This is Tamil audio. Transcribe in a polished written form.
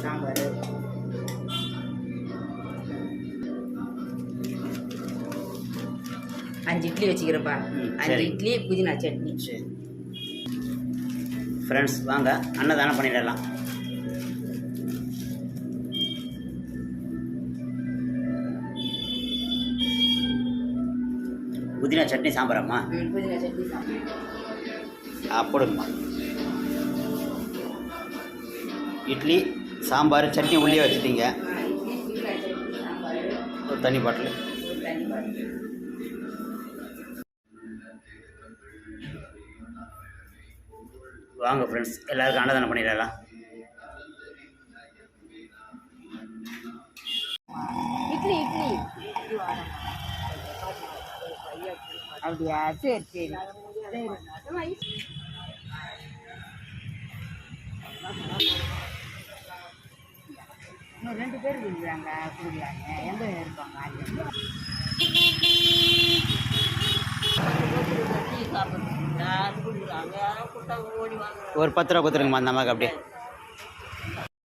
சாம்பார். 5 இட்லி வச்சுக்கிறப்பா. 5 இட்லி புதினா சட்னி. சரி ஃப்ரெண்ட்ஸ், வாங்க அன்னதானம் பண்ணிடலாம். புதினா சட்னி சாம்பாரம்மா? புதினா சட்னி சாம்பார். போடுங்கம்மா. இட்லி சாம்பார் சட்னி உள்ளே வச்சுட்டீங்க. இட்லி புதினா சட்னி சாம்பார். ஒரு தண்ணி பாட்டில். வாங்க ஃப்ரெண்ட்ஸ், எல்லாருக்கும் அன்னதானம் பண்ணிடலாம். இட்லி இட்லி அப்படியா? சரி சரி. இன்னும் 2 பேர் இருக்கிறாங்க குடிக்கிறாங்க. எங்கே இருப்பாங்க? ஒரு 10 ரூபா கொடுத்துருங்கம்மா அந்த அம்மாவுக்கு அப்படியே.